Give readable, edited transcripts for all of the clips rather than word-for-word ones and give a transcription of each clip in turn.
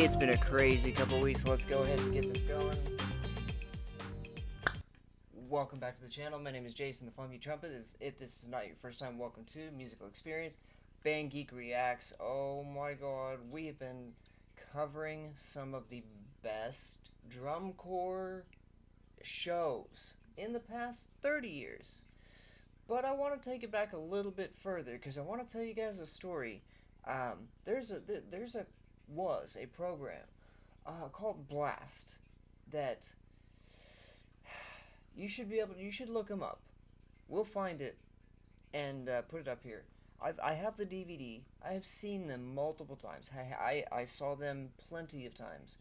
It's been a crazy couple weeks, so let's go ahead and get this going. Welcome back to the channel. My name is Jason the Funky Trumpet. If this is not your first time, welcome to Musical Experience. Band Geek Reacts. Oh my god, we have been covering some of the best drum corps shows in the past 30 years. But I want to take it back a little bit further because I want to tell you guys a story. Was a program called Blast that you should look them up. We'll find it and put it up here. I have the DVD. I have seen them multiple times. I saw them plenty of times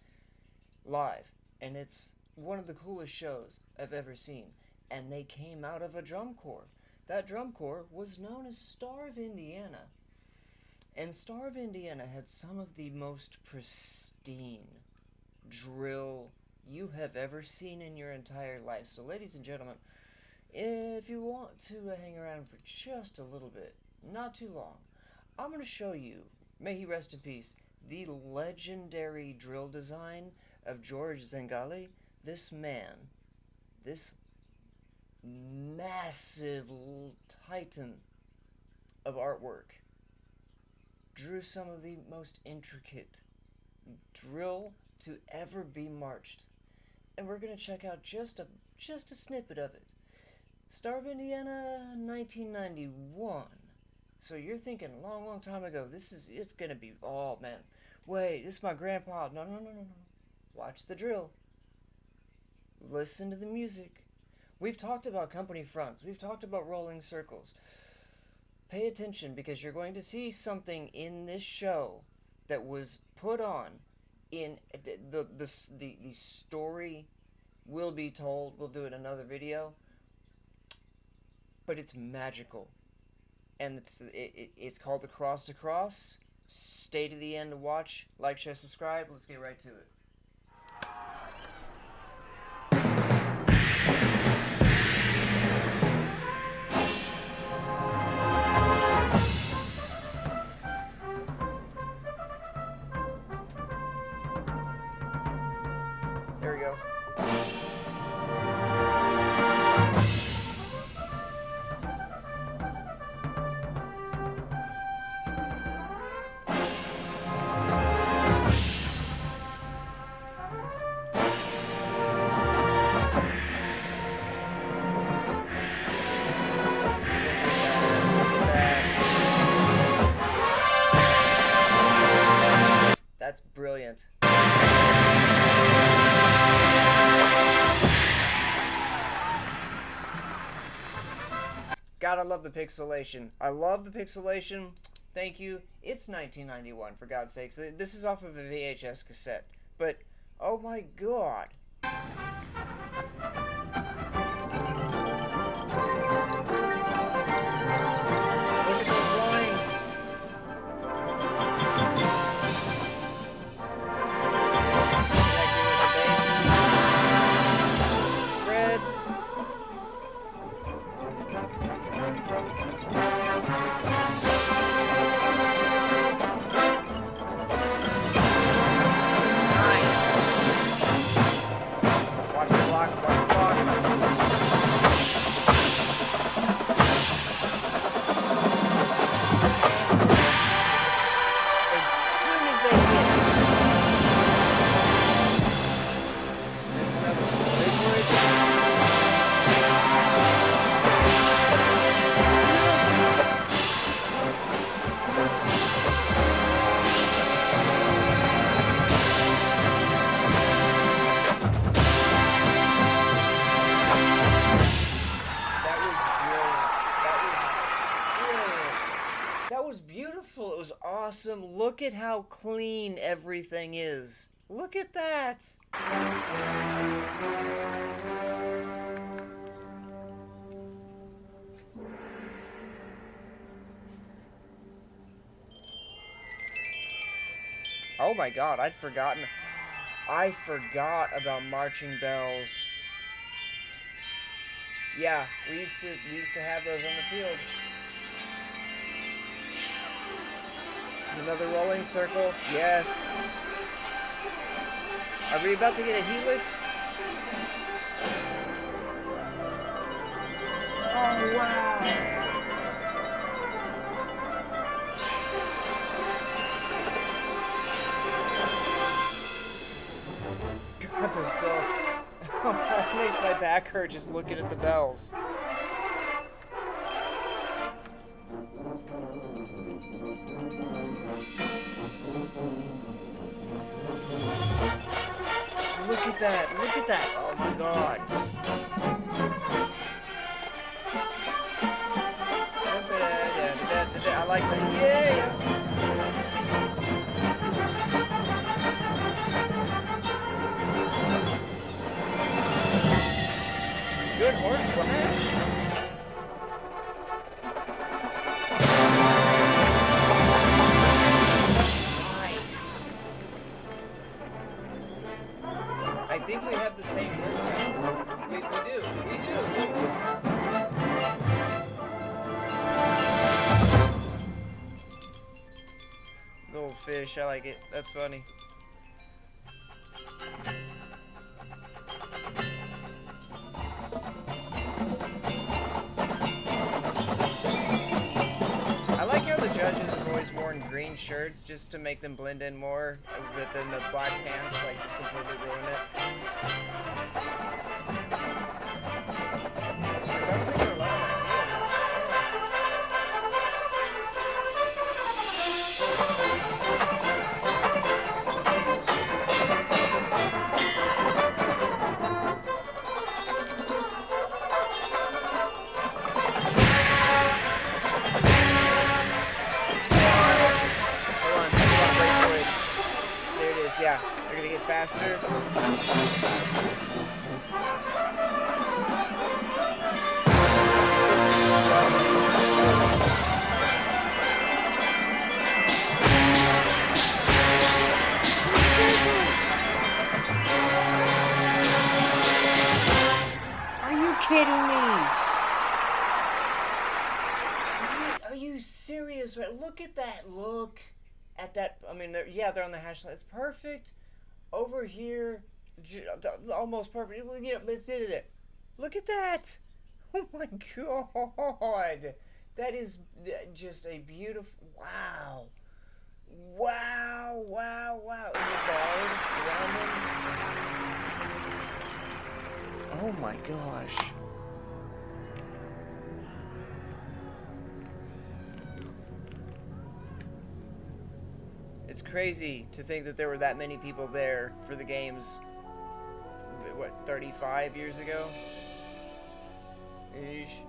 live, and it's one of the coolest shows I've ever seen. And they came out of a drum corps. That drum corps was known as Star of Indiana. And Star of Indiana had some of the most pristine drill you have ever seen in your entire life. So ladies and gentlemen, if you want to hang around for just a little bit, not too long, I'm going to show you, may he rest in peace, the legendary drill design of George Zingali. This man, this massive titan of artwork, drew some of the most intricate drill to ever be marched. And we're going to check out just a snippet of it. Star of Indiana, 1991. So you're thinking a long, long time ago, it's going to be, oh man, wait, this is my grandpa. No. Watch the drill. Listen to the music. We've talked about company fronts. We've talked about rolling circles. Pay attention because you're going to see something in this show that was put on in the story will be told. We'll do it in another video, but it's magical, and it's called the Cross to Cross. Stay to the end to watch. Like, share, subscribe. Let's get right to it. There we go. That's brilliant. Gotta love the pixelation. I love the pixelation. Thank you. It's 1991, for God's sakes. This is off of a VHS cassette. But, oh my god. Look at those lines. Spread. Watch the block, watch the block. As soon as they hit, there's another big bridge. That was beautiful. It was awesome. Look at how clean everything is. Look at that. Oh my god, I forgot about marching bells. Yeah, we used to have those on the field. Another rolling circle. Yes. Are we about to get a helix? Oh, wow. God, those bells. It makes my back hurt just looking at the bells. Look at that. Look at that. Oh, my God. I like that. Yeah. Good horse flash. Nice. I think we have the same word. We do. We do. Little fish. I like it. That's funny. Judges have always worn green shirts just to make them blend in more, but then the black pants like just completely ruin it. Yeah, they're gonna get faster. Are you kidding me? Are you serious? Look at that. Look at that. I mean, they're on the hash line. It's perfect. Over here, almost perfect. You know, look at that. Oh my God. That is just a beautiful, wow. Wow, wow, wow. And the guard around them. Oh my gosh. It's crazy to think that there were that many people there for the games, what, 35 years ago? Ish.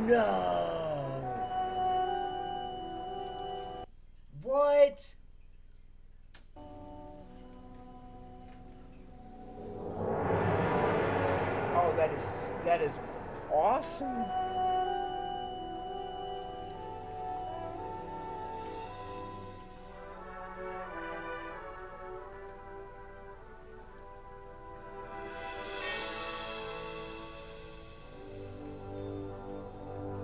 No! What? Oh, that is awesome.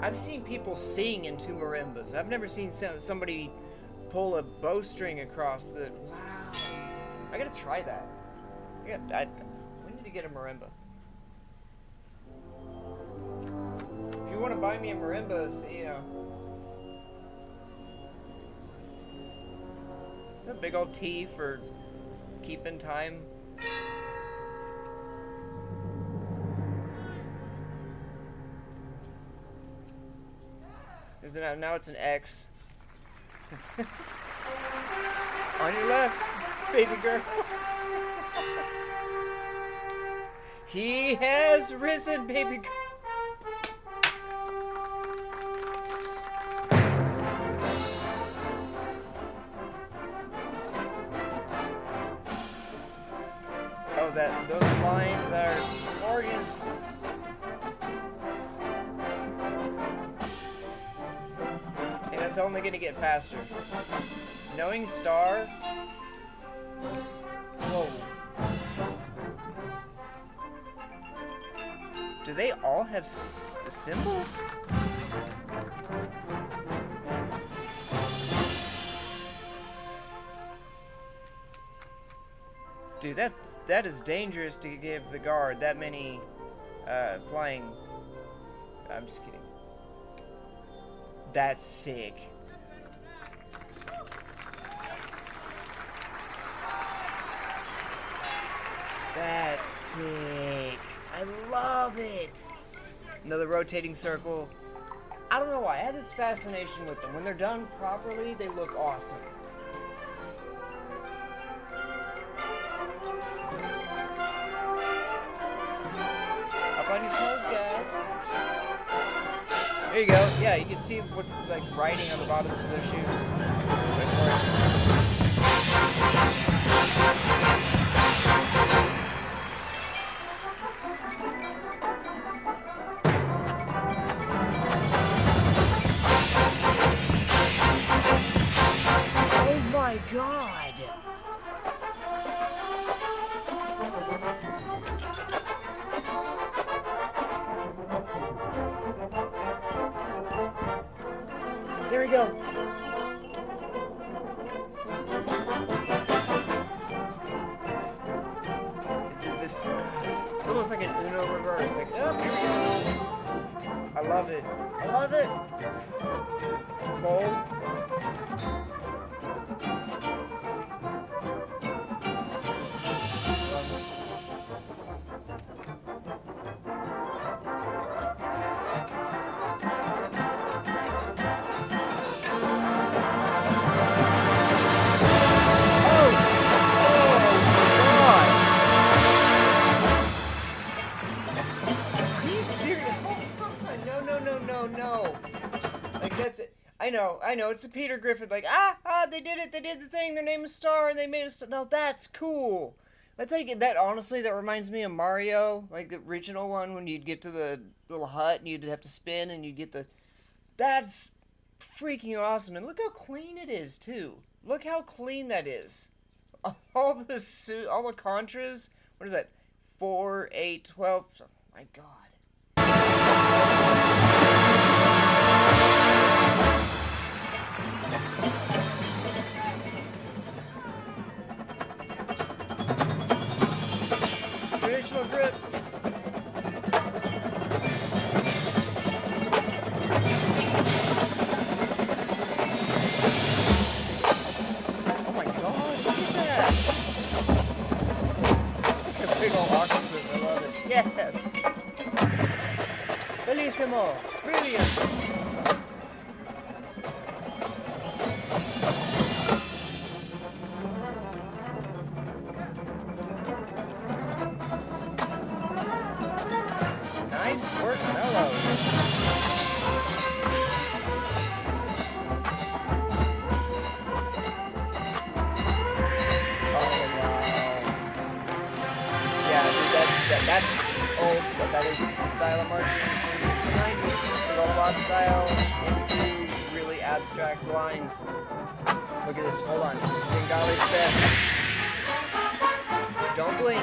I've seen people sing into marimbas. I've never seen somebody pull a bowstring across the... Wow. I gotta try that. We need to get a marimba. If you want to buy me a marimba, so, you know. A big old T for keeping time. Now it's an X. On your left, baby girl. He has risen, baby girl. Oh, those lines are gorgeous. And it's only gonna get faster. Knowing Star. Whoa. Do they all have symbols? Dude, that is dangerous to give the guard that many flying. I'm just kidding. That's sick. That's sick. I love it. Another rotating circle. I don't know why. I had this fascination with them. When they're done properly, they look awesome. Up on your toes, guys. There you go. Yeah, you can see what like writing on the bottoms of their shoes. Oh my god! There we go. This it's almost like an Uno reverse. Like, oh, here we go. I love it. I love it. Fold. No. Like, that's it. I know, it's a Peter Griffin, like, they did it, they did the thing, their name is Star, and they made a star. No, that's cool. That's how you get that, honestly, that reminds me of Mario, like the original one, when you'd get to the little hut, and you'd have to spin, and you'd get the, that's freaking awesome, and look how clean it is, too. Look how clean that is. All the contras, what is that, 4, 8, 12, oh my god. Traditional grip. Oh my god, look at that. Look at a big old octopus, I love it. Yes. Bellissimo. Brilliant. Nice work, Mellows. Oh, wow. Yeah, dude, that's old stuff. That is the style of marching from the 90s. The old block style into really abstract lines. Look at this. Hold on. Zingali's best. Don't blink.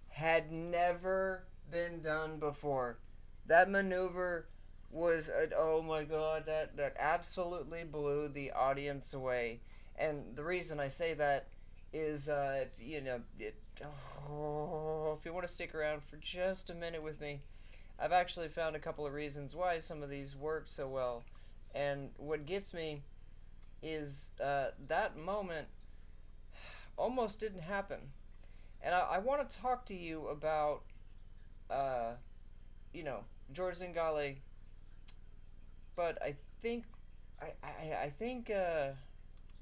Had never been done before. That maneuver was, oh my god, that absolutely blew the audience away. And the reason I say that is, if you want to stick around for just a minute with me, I've actually found a couple of reasons why some of these work so well. And what gets me is that moment almost didn't happen. And I want to talk to you about, George Zingali. But I think,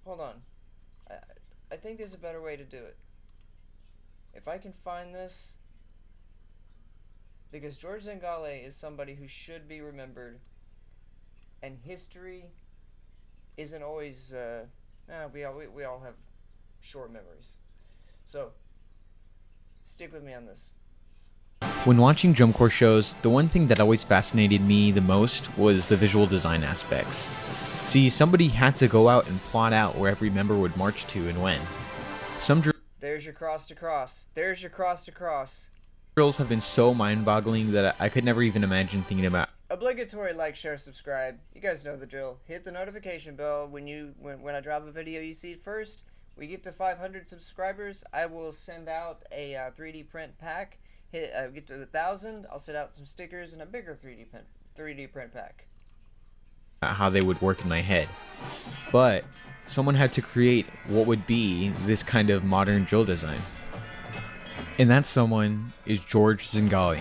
hold on. I think there's a better way to do it. If I can find this, because George Zingali is somebody who should be remembered, and history isn't always, we all have short memories. So, stick with me on this. When watching drum corps shows, the one thing that always fascinated me the most was the visual design aspects. See, somebody had to go out and plot out where every member would march to and when. There's your cross to cross. There's your cross to cross. Drills have been so mind-boggling that I could never even imagine thinking about. Obligatory like, share, subscribe. You guys know the drill. Hit the notification bell when I drop a video you see it first. We get to 500 subscribers, I will send out a 3D print pack. Get to 1,000, I'll send out some stickers and a bigger 3D print pack. How they would work in my head. But someone had to create what would be this kind of modern drill design. And that someone is George Zingali.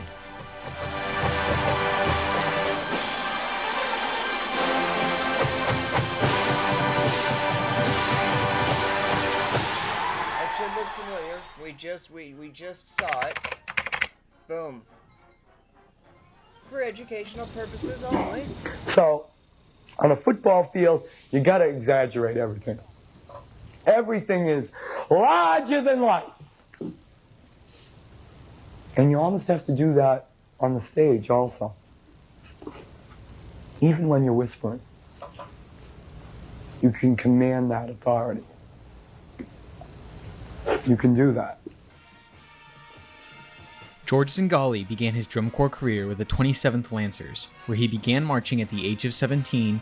That should look familiar. We just saw it. Boom. For educational purposes only. So, on a football field, you gotta exaggerate everything. Everything is larger than life. And you almost have to do that on the stage also. Even when you're whispering. You can command that authority. You can do that. George Zingali began his drum corps career with the 27th Lancers, where he began marching at the age of 17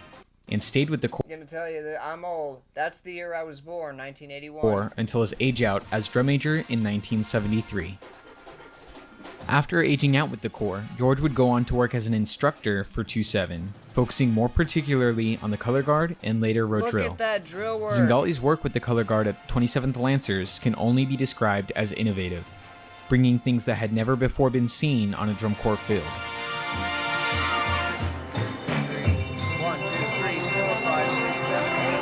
and stayed with the corps. I'm gonna tell you that I'm old. That's the year I was born, 1981. Until his age out as drum major in 1973. After aging out with the corps, George would go on to work as an instructor for 2-7, focusing more particularly on the color guard and later road drill. Look at that drill work. Zingali's work with the color guard at 27th Lancers can only be described as innovative, bringing things that had never before been seen on a drum corps field. 1, 2, 3, 4, 5, 6, 7, 8.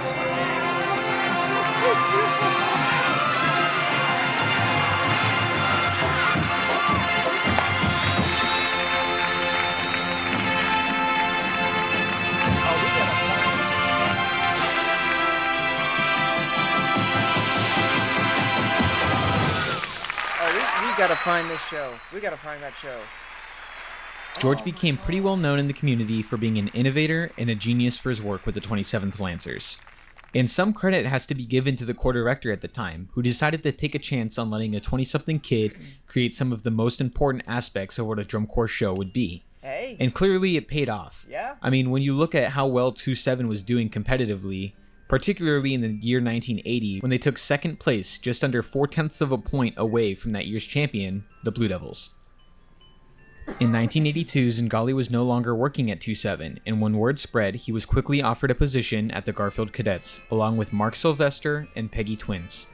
We gotta find this show. We gotta find that show. George became pretty well known in the community for being an innovator and a genius for his work with the 27th Lancers. And some credit has to be given to the corps director at the time, who decided to take a chance on letting a 20-something kid create some of the most important aspects of what a drum corps show would be. Hey. And clearly it paid off. Yeah. I mean, when you look at how well 2-7 was doing competitively, particularly in the year 1980, when they took second place, just under 0.4 of a point away from that year's champion, the Blue Devils. In 1982, Zingali was no longer working at 2-7, and when word spread, he was quickly offered a position at the Garfield Cadets, along with Mark Sylvester and Peggy Twins.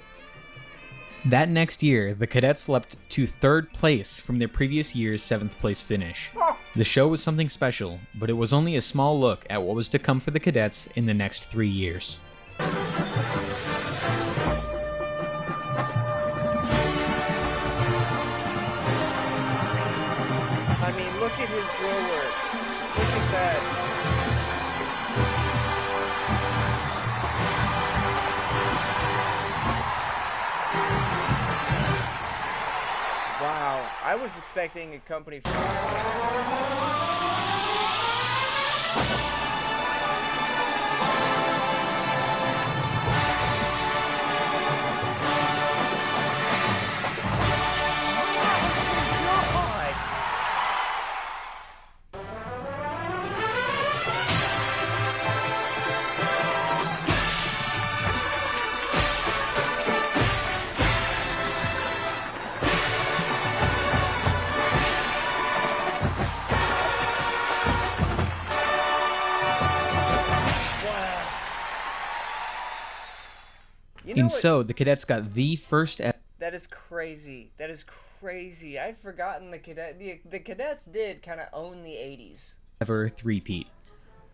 That next year, the Cadets leapt to 3rd place from their previous year's 7th place finish. The show was something special, but it was only a small look at what was to come for the Cadets in the next 3 years. I mean, look at his drill work. Look at that. Wow, I was expecting a company from... And so, the Cadets got the first... That is crazy. That is crazy. I'd forgotten the Cadets did kind of own the 80s. ...ever three-peat.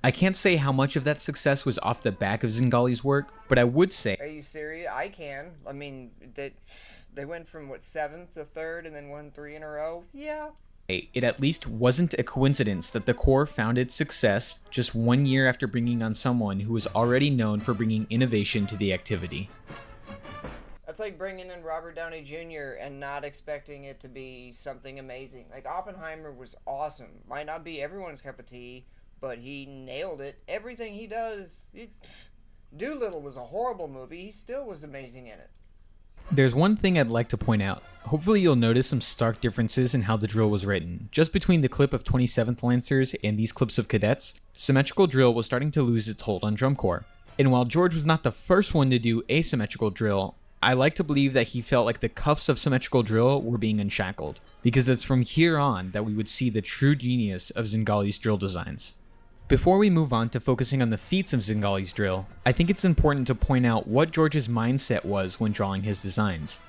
I can't say how much of that success was off the back of Zingali's work, but I would say... Are you serious? I can. I mean, they went from, what, 7th to 3rd and then won 3 in a row? Yeah. It at least wasn't a coincidence that the Corps found its success just 1 year after bringing on someone who was already known for bringing innovation to the activity. That's like bringing in Robert Downey Jr. and not expecting it to be something amazing. Like, Oppenheimer was awesome. Might not be everyone's cup of tea, but he nailed it. Everything he does... Doolittle was a horrible movie. He still was amazing in it. There's one thing I'd like to point out. Hopefully you'll notice some stark differences in how the drill was written. Just between the clip of 27th Lancers and these clips of cadets, symmetrical drill was starting to lose its hold on drum corps. And while George was not the first one to do asymmetrical drill, I like to believe that he felt like the cuffs of symmetrical drill were being unshackled, because it's from here on that we would see the true genius of Zingali's drill designs. Before we move on to focusing on the feats of Zingali's drill, I think it's important to point out what George's mindset was when drawing his designs.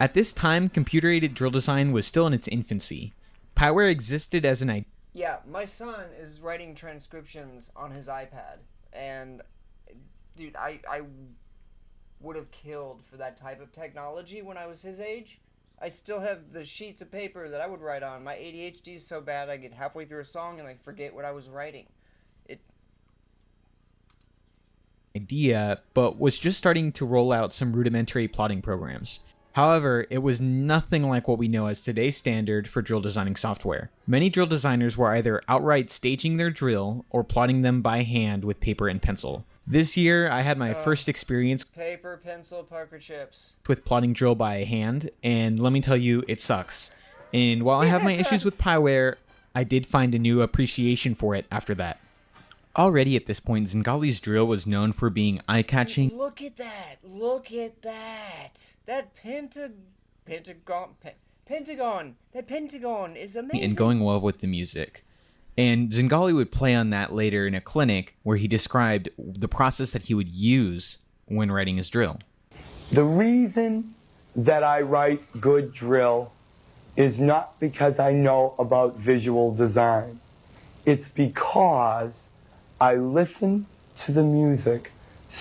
At this time, computer-aided drill design was still in its infancy. Poware existed as an idea. Yeah, my son is writing transcriptions on his iPad, and dude, I would have killed for that type of technology when I was his age. I still have the sheets of paper that I would write on. My ADHD is so bad I get halfway through a song and I forget what I was writing. But was just starting to roll out some rudimentary plotting programs. However, it was nothing like what we know as today's standard for drill designing software. Many drill designers were either outright staging their drill or plotting them by hand with paper and pencil. This year, I had my first experience paper, pencil, poker chips with plotting drill by hand, and let me tell you, it sucks. And while I have my issues with Poware, I did find a new appreciation for it after that. Already at this point, Zingali's drill was known for being eye-catching. Look at that! Look at that! That pentagon! That pentagon is amazing! And going well with the music. And Zingali would play on that later in a clinic where he described the process that he would use when writing his drill. The reason that I write good drill is not because I know about visual design. It's because I listen to the music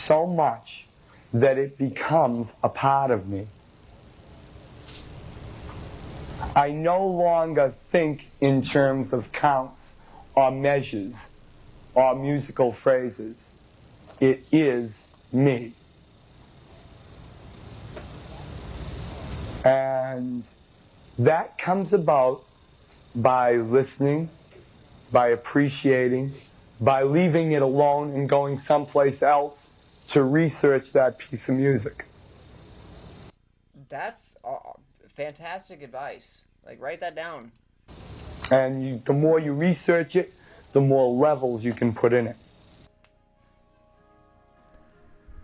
so much that it becomes a part of me. I no longer think in terms of counts or measures or musical phrases. It is me. And that comes about by listening, by appreciating, by leaving it alone and going someplace else to research that piece of music. That's fantastic advice. Like, write that down. And the more you research it, the more levels you can put in it.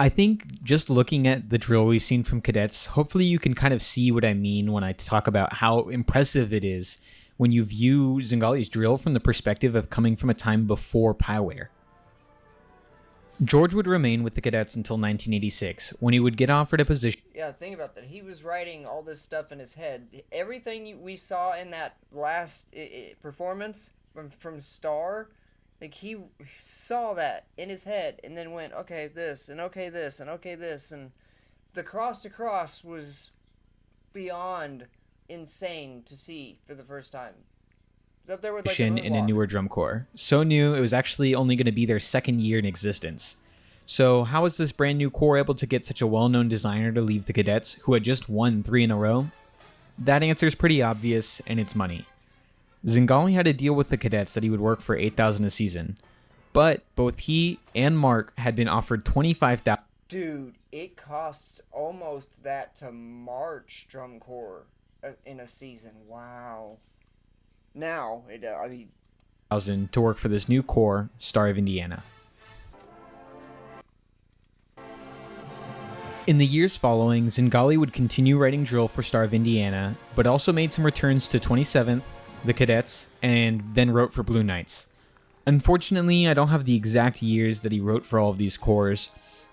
I think just looking at the drill we've seen from cadets, hopefully you can kind of see what I mean when I talk about how impressive it is when you view Zingali's drill from the perspective of coming from a time before Poware. George would remain with the cadets until 1986, when he would get offered a position. Yeah, think about that. He was writing all this stuff in his head. Everything we saw in that last performance from Star, like, he saw that in his head and then went, okay, this, and okay, this, and okay, this, and the cross to cross was beyond insane to see for the first time. Up there with, like, in a newer drum corps. So new, it was actually only going to be their second year in existence. So how was this brand new corps able to get such a well-known designer to leave the cadets, who had just won 3 in a row? That answer is pretty obvious, and it's money. Zingali had a deal with the cadets that he would work for $8,000 a season, but both he and Mark had been offered $25,000. Dude, it costs almost that to march drum corps in a season. Wow. Now, to work for this new corps, Star of Indiana. In the years following, Zingali would continue writing drill for Star of Indiana, but also made some returns to 27th, the cadets, and then wrote for Blue Knights. Unfortunately, I don't have the exact years that he wrote for all of these corps,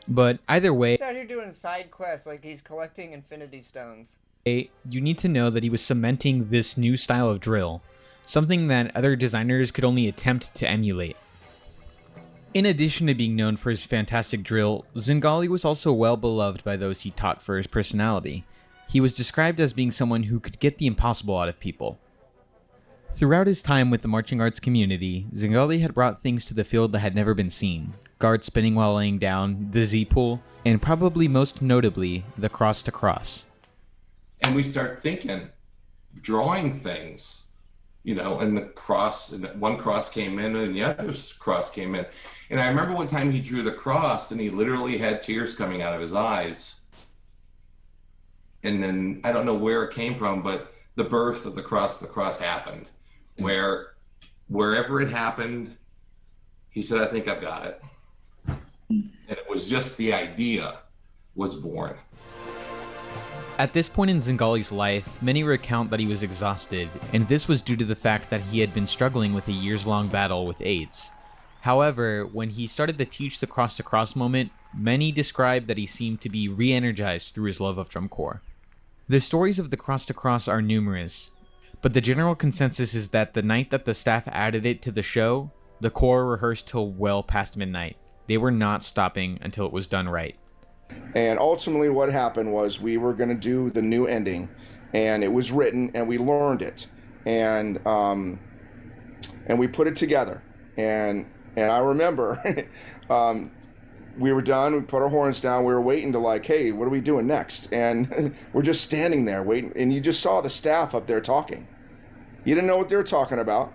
but either way, he's out here doing side quests like he's collecting Infinity Stones. You need to know that he was cementing this new style of drill, something that other designers could only attempt to emulate. In addition to being known for his fantastic drill, Zingali was also well beloved by those he taught for his personality. He was described as being someone who could get the impossible out of people. Throughout his time with the marching arts community, Zingali had brought things to the field that had never been seen. Guard spinning while laying down, the Z-pull, and probably most notably, the cross-to-cross. And we start thinking, drawing things, and the cross, and one cross came in and the other cross came in. And I remember one time he drew the cross and he literally had tears coming out of his eyes. And then I don't know where it came from, but the birth of the cross happened. Wherever it happened, he said, I think I've got it. And it was just the idea was born. At this point in Zingali's life, many recount that he was exhausted, and this was due to the fact that he had been struggling with a years-long battle with AIDS. However, when he started to teach the cross-to-cross moment, many described that he seemed to be re-energized through his love of drum corps. The stories of the cross-to-cross are numerous, but the general consensus is that the night that the staff added it to the show, the corps rehearsed till well past midnight. They were not stopping until it was done right. And ultimately what happened was we were going to do the new ending, and it was written and we learned it, and we put it together, and I remember we were done, we put our horns down, we were waiting to hey, what are we doing next? And we're just standing there waiting, and you just saw the staff up there talking. You didn't know what they were talking about.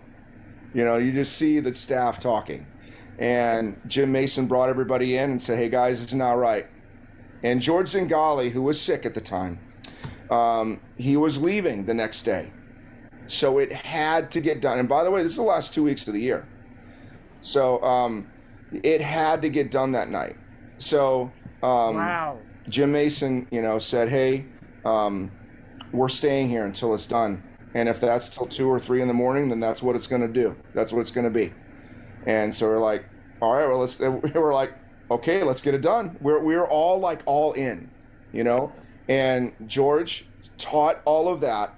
You just see the staff talking. And Jim Mason brought everybody in and said, hey guys, it's not right. And George Zingali, who was sick at the time, he was leaving the next day. So it had to get done. And by the way, this is the last 2 weeks of the year. So it had to get done that night. So Wow. Jim Mason, said, hey, we're staying here until it's done. And if that's till 2 or 3 in the morning, then that's what it's going to do. That's what it's going to be. And so we're like, all right, well, we're like, okay, let's get it done. We're all all in, and George taught all of that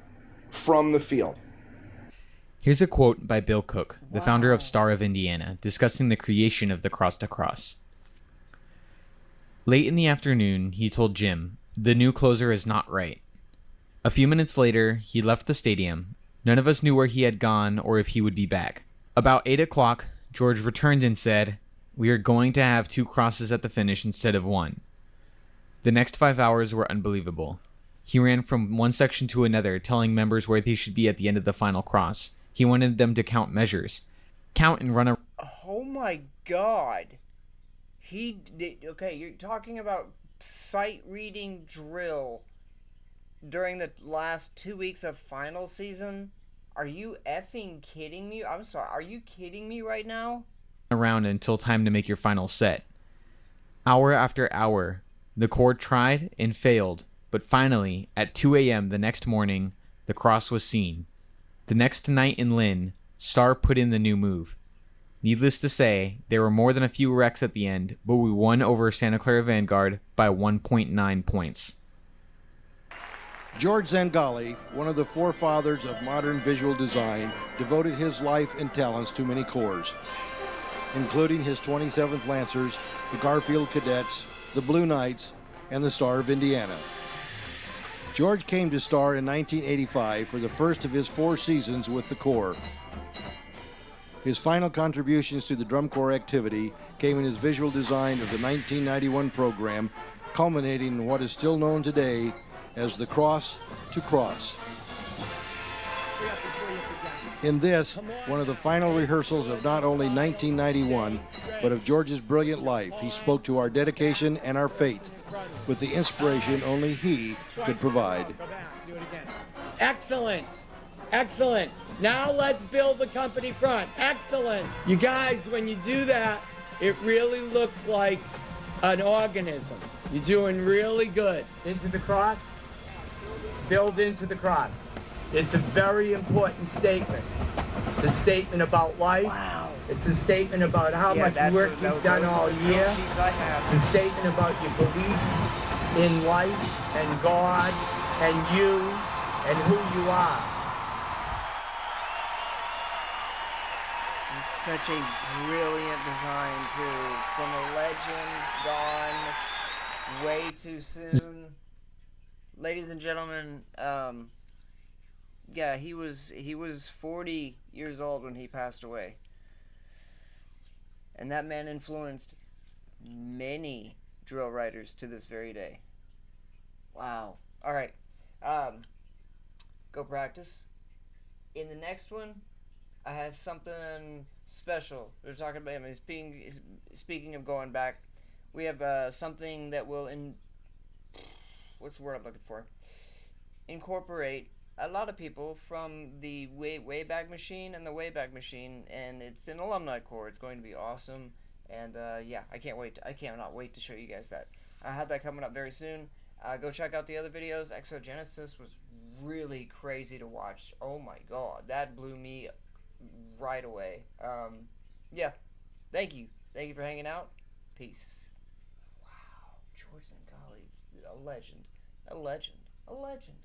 from the field. Here's a quote by Bill Cook, the founder of Star of Indiana, discussing the creation of the cross-to-cross. Late in the afternoon, he told Jim, the new closer is not right. A few minutes later, he left the stadium. None of us knew where he had gone or if he would be back. About 8 o'clock, George returned and said, we are going to have 2 crosses at the finish instead of 1. The next 5 hours were unbelievable. He ran from one section to another, telling members where they should be at the end of the final cross. He wanted them to count measures. Count and run a... Oh my god. He did... Okay, you're talking about sight reading drill during the last 2 weeks of final season? Are you effing kidding me? I'm sorry, are you kidding me right now? Around until time to make your final set. Hour after hour, the corps tried and failed, but finally, at 2 a.m. the next morning, the cross was seen. The next night in Lynn, Star put in the new move. Needless to say, there were more than a few wrecks at the end, but we won over Santa Clara Vanguard by 1.9 points. George Zingali, one of the forefathers of modern visual design, devoted his life and talents to many corps, including his 27th Lancers, the Garfield Cadets, the Blue Knights, and the Star of Indiana. George came to Star in 1985 for the first of his 4 seasons with the Corps. His final contributions to the drum corps activity came in his visual design of the 1991 program, culminating in what is still known today as the Cross to Cross. In this, one of the final rehearsals of not only 1991, but of George's brilliant life, he spoke to our dedication and our faith with the inspiration only he could provide. Excellent. Excellent. Now let's build the company front. Excellent. You guys, when you do that, it really looks like an organism. You're doing really good. Into the cross. Build into the cross. It's a very important statement. It's a statement about life. Wow. It's a statement about how much work you've done all year. It's a statement about your beliefs in life and God and you and who you are. It's such a brilliant design too. From a legend gone way too soon. Ladies and gentlemen, yeah, he was 40 years old when he passed away. And that man influenced many drill writers to this very day. Wow. All right. Go practice. In the next one, I have something special. We're talking about him. Speaking of going back, we have something that will what's the word I'm looking for? Incorporate a lot of people from the Wayback Machine and the Wayback Machine, and it's an alumni core. It's going to be awesome, and yeah, I can't wait. I cannot wait to show you guys that. I have that coming up very soon. Go check out the other videos. Exogenesis was really crazy to watch. Oh my god, that blew me right away. Yeah, thank you for hanging out. Peace. Wow, George Zingali, a legend, a legend, a legend.